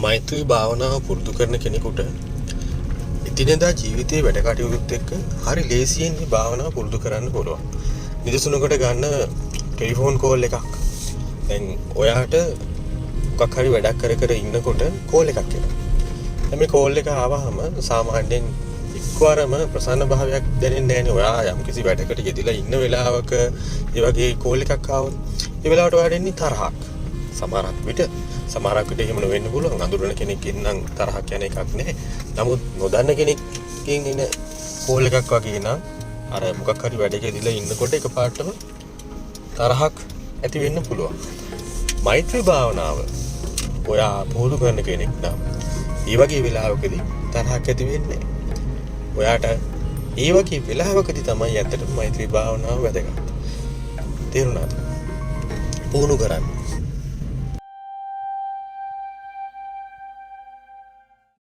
මෛත්‍රී භාවනාව පුරුදු කරන කෙනෙකුට එදිනෙදා ජීවිතයේ වැඩ කටයුතුත් එක්ක හරි ලේසියෙන් මේ භාවනාව පුරුදු කරන්න පුළුවන්. නිදසුනකට ගන්න ටෙලිෆෝන් කෝල් එකක්. දැන් ඔයාට මොකක් හරි වැඩක් කර ඉන්නකොට කෝල් එකක් එනවා. දැන් මේ කෝල් එක ආවහම සාමාන්‍යයෙන් එක්වරම ප්‍රසන්න භාවයක් දැනෙන්නේ නැහැ නේ. ඔයා යම්කිසි වැඩකට යෙදিলা ඉන්න වෙලාවක ඒ වගේ කෝල් එකක් ආවොත් ඒ වෙලාවට ඔයාට එන්නේ තරහක්. සමහරක් විට එහෙම නොවෙන්න පුළුවන්. අඳුරන කෙනෙක්ගෙන් නම් තරහක් යන එකක් නැහැ. නමුත් නොදන්න කෙනෙක්ගෙන් එන කෝල් එකක් වගේ නම් අර මොකක් හරි වැඩකෙදිලා ඉන්නකොට එකපාරටම තරහක් ඇති වෙන්න පුළුවන්. මෛත්‍රී භාවනාව ඔයා පුරුදු කරන කෙනෙක් නම් ඒ වගේ වෙලාවකදී තරහක් ඇති වෙන්නේ නැහැ. ඔයාට ඒ වගේ වෙලාවකදී තමයි ඇත්තටම මෛත්‍රී භාවනාව වැදගත්. තේරුණාද? පුහුණු කරන්න.